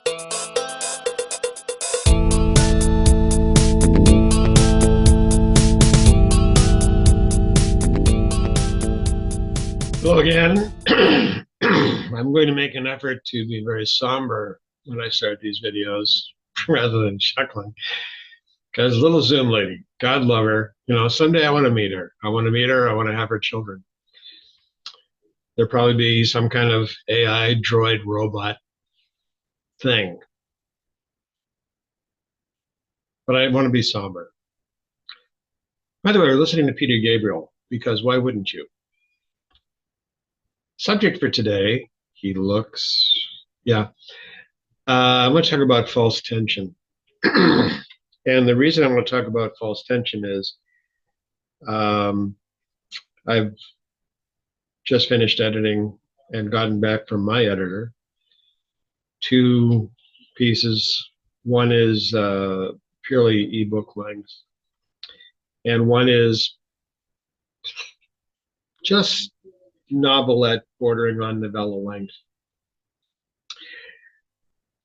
Hello again. I'm going to make an effort to be very somber when I start these videos rather than chuckling. Because little Zoom lady, God love her. You know, someday I want to meet her. I want to meet her. I want to have her children. There'll probably be some kind of AI droid robot thing. But I want to be somber. By the way, we're listening to Peter Gabriel because why wouldn't you? Subject for today, he looks, yeah. I'm going to talk about false tension. And the reason I want to talk about false tension is I've just finished editing and gotten back from my editor two pieces. One is purely ebook length, and one is just novelette bordering on novella length.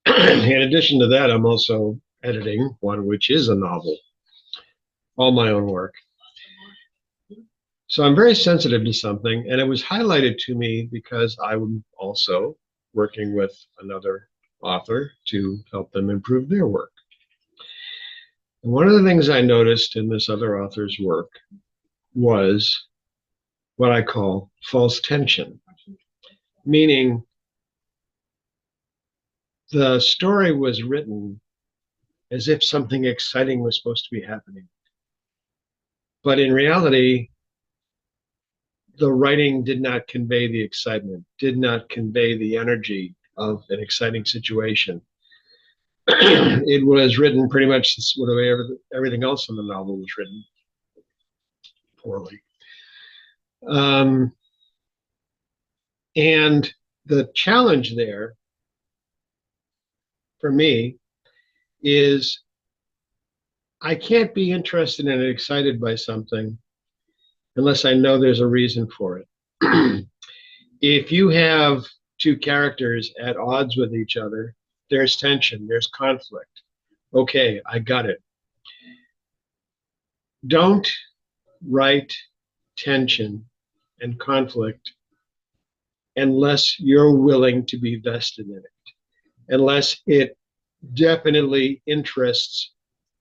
In addition to that, I'm also editing one which is a novel, all my own work. So I'm very sensitive to something, and it was highlighted to me because I'm also working with another author to help them improve their work. And one of the things I noticed in this other author's work was what I call false tension, meaning the story was written as if something exciting was supposed to be happening. But in reality, the writing did not convey the excitement, did not convey the energy of an exciting situation. It was written pretty much the way everything else in the novel was written, poorly. And the challenge there for me is I can't be interested and excited by something unless I know there's a reason for it. If you have two characters at odds with each other, there's tension, there's conflict. Okay, I got it. Don't write tension and conflict unless you're willing to be vested in it, unless it definitely interests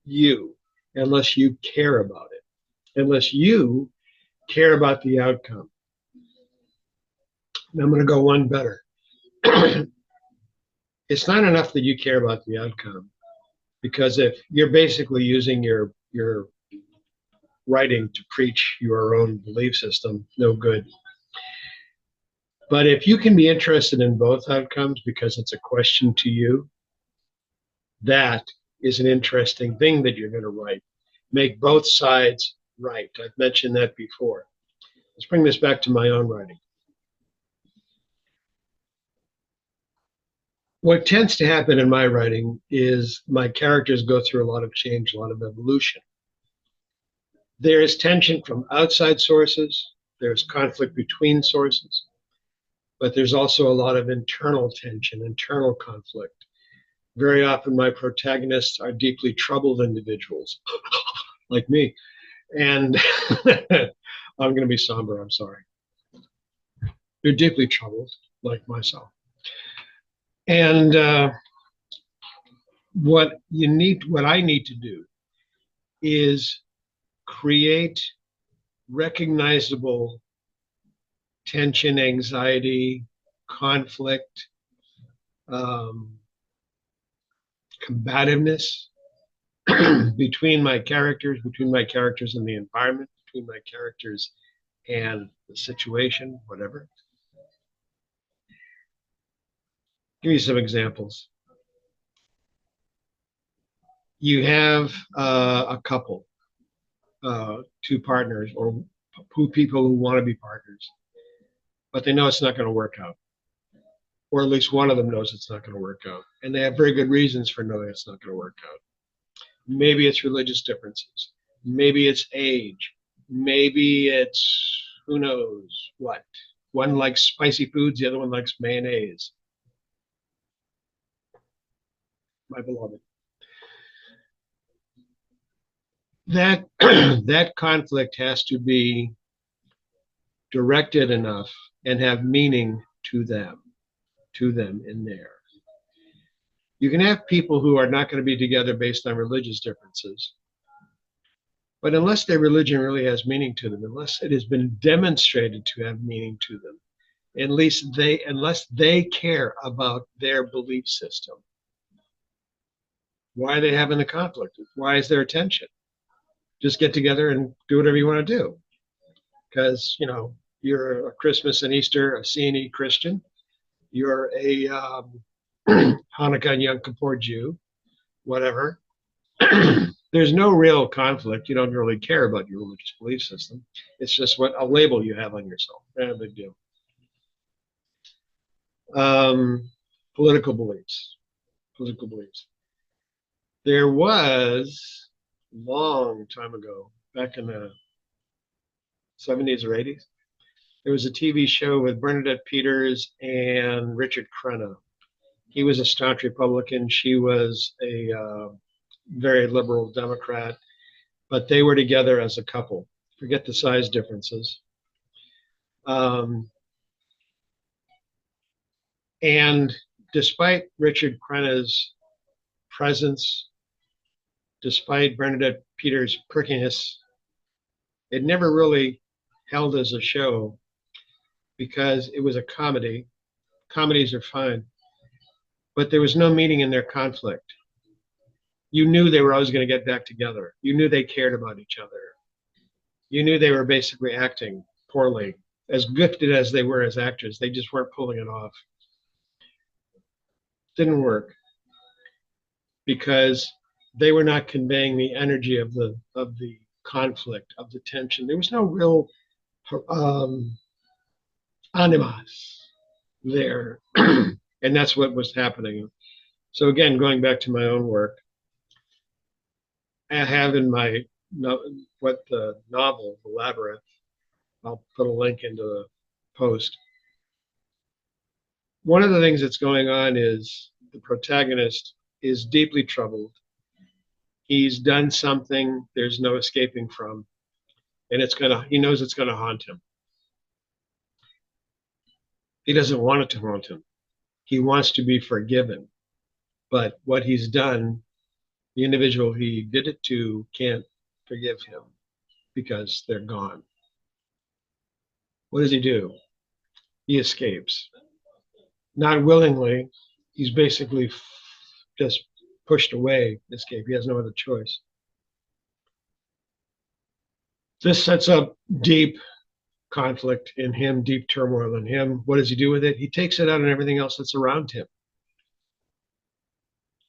you, unless you care about it, unless you care about the outcome. And I'm going to go one better. It's not enough that you care about the outcome, because if you're basically using your writing to preach your own belief system, no good. But if you can be interested in both outcomes because it's a question to you, that is an interesting thing that you're going to write. Make both sides right. I've mentioned that before. Let's bring this back to my own writing. What tends to happen in my writing is my characters go through a lot of change, a lot of evolution. There is tension from outside sources. There's conflict between sources. But there's also a lot of internal tension, internal conflict. Very often my protagonists are deeply troubled individuals, like me. And I'm going to be somber, I'm sorry. They're deeply troubled, like myself. And what I need to do is create recognizable tension, anxiety, conflict, combativeness between my characters and the environment, between my characters and the situation, whatever. Give you some examples. You have a couple, two partners, or people who want to be partners, but they know it's not going to work out. Or at least one of them knows it's not going to work out. And they have very good reasons for knowing it's not going to work out. Maybe it's religious differences. Maybe it's age. Maybe it's who knows what. One likes spicy foods, the other one likes mayonnaise. my beloved. That that conflict has to be directed enough and have meaning to them in there. You can have people who are not going to be together based on religious differences, but unless their religion really has meaning to them, unless it has been demonstrated to have meaning to them, at least unless they care about their belief system, why are they having the conflict? Why is there a tension? Just get together and do whatever you want to do. Because, you're a Christmas and Easter, a C&E Christian. You're a Hanukkah and Yom Kippur Jew, whatever. There's no real conflict. You don't really care about your religious belief system. It's just what a label you have on yourself. Not a big deal. Political beliefs. Political beliefs. There was a long time ago, back in the 70s or 80s, there was a TV show with Bernadette Peters and Richard Crenna. He was a staunch Republican. She was a very liberal Democrat, but they were together as a couple. Forget the size differences. And despite Richard Crenna's presence, despite Bernadette Peters' prickiness, it never really held as a show because it was a comedy. Comedies are fine, but there was no meaning in their conflict. You knew they were always going to get back together. You knew they cared about each other. You knew they were basically acting poorly. As gifted as they were as actors, they just weren't pulling it off. Didn't work because they were not conveying the energy of the conflict, of the tension. There was no real animas there, and that's what was happening. So again, going back to my own work, I have in my the novel, The Labyrinth. I'll put a link into the post. One of the things that's going on is the protagonist is deeply troubled. He's done something there's no escaping from, and he knows it's gonna haunt him. He doesn't want it to haunt him. He wants to be forgiven. But what he's done, the individual he did it to can't forgive him because they're gone. What does he do? He escapes. Not willingly. He's basically just pushed away, escape. He has no other choice. This sets up deep conflict in him, deep turmoil in him. What does he do with it? He takes it out on everything else that's around him.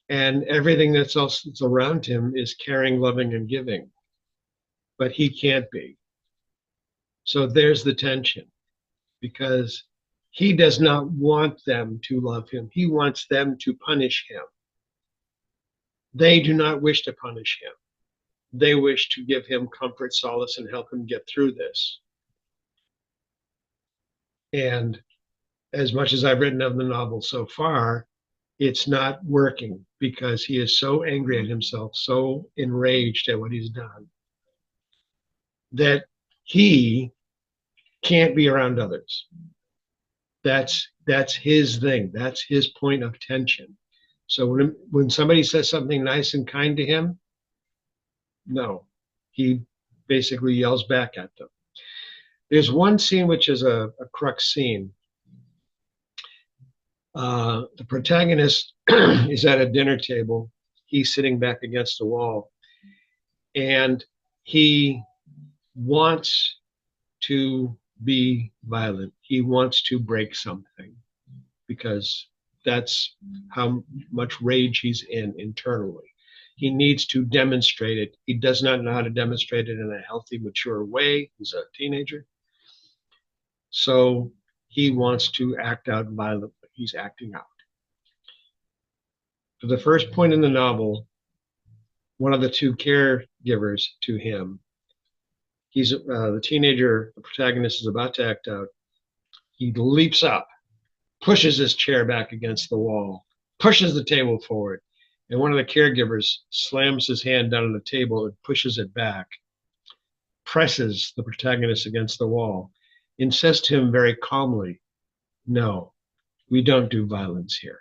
And everything that's around him is caring, loving, and giving. But he can't be. So there's the tension, because he does not want them to love him. He wants them to punish him. They do not wish to punish him. They wish to give him comfort, solace, and help him get through this. And as much as I've written of the novel so far, it's not working because he is so angry at himself, so enraged at what he's done, that he can't be around others. That's his thing. That's his point of tension. So when somebody says something nice and kind to him, no, he basically yells back at them. There's one scene which is a crux scene. The protagonist is at a dinner table. He's sitting back against the wall, and he wants to be violent. He wants to break something because that's how much rage he's in internally. He needs to demonstrate it. He does not know how to demonstrate it in a healthy, mature way. He's a teenager. So he wants to act out violently. He's acting out. For the first point in the novel, one of the two caregivers to him, he's the teenager, the protagonist is about to act out. He leaps up, pushes his chair back against the wall, pushes the table forward, And one of the caregivers slams his hand down on the table and pushes it back, presses the protagonist against the wall, and says to him very calmly, "No, we don't do violence here.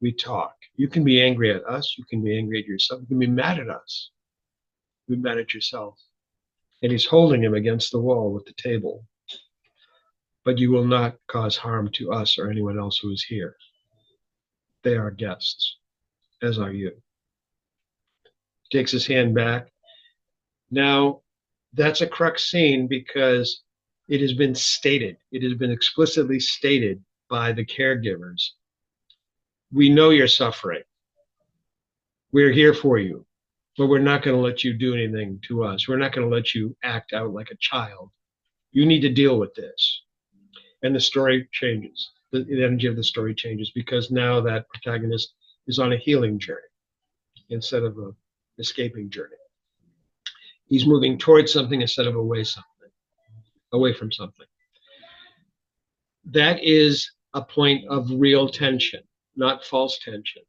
We talk. You can be angry at us. You can be angry at yourself. You can be mad at us. Be mad at yourself." And he's holding him against the wall with the table. "But you will not cause harm to us or anyone else who is here. They are guests, as are you." Takes his hand back. Now, that's a crux scene because it has been stated, it has been explicitly stated by the caregivers. "We know you're suffering. We're here for you, but we're not going to let you do anything to us. We're not going to let you act out like a child. You need to deal with this." And the story changes. The energy of the story changes because now that protagonist is on a healing journey instead of an escaping journey. He's moving towards something instead of away from something. That is a point of real tension, not false tension.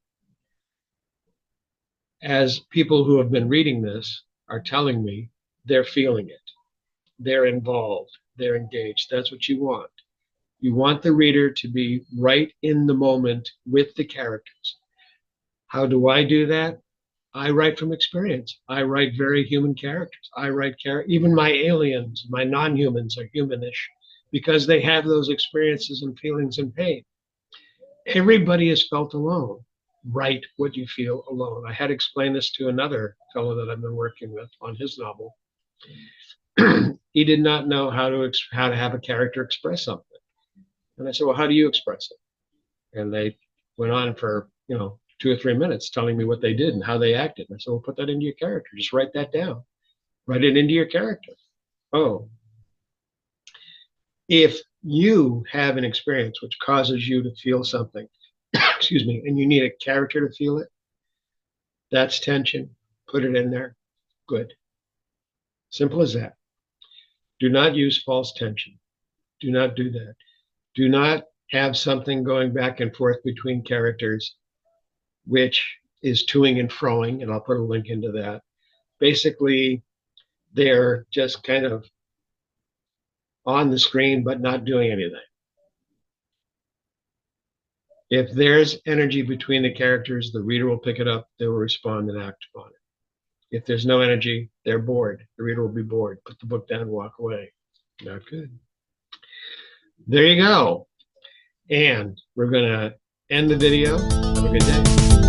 As people who have been reading this are telling me, they're feeling it. They're involved. They're engaged. That's what you want. You want the reader to be right in the moment with the characters. How do I do that? I write from experience. I write very human characters. I write even my aliens, my non-humans are humanish because they have those experiences and feelings and pain. Everybody has felt alone. Write what you feel alone. I had explained this to another fellow that I've been working with on his novel. He did not know how to have a character express something. And I said, "Well, how do you express it?" And they went on for, 2 or 3 minutes telling me what they did and how they acted. And I said, "Well, put that into your character. Just write that down. Write it into your character." Oh, if you have an experience which causes you to feel something, excuse me, and you need a character to feel it, that's tension. Put it in there. Good. Simple as that. Do not use false tension. Do not do that. Do not have something going back and forth between characters, which is toing and froing, and I'll put a link into that. Basically, they're just kind of on the screen but not doing anything. If there's energy between the characters, the reader will pick it up, they will respond and act upon it. If there's no energy, they're bored. The reader will be bored. Put the book down, walk away. Not good. There you go. And we're going to end the video. Have a good day.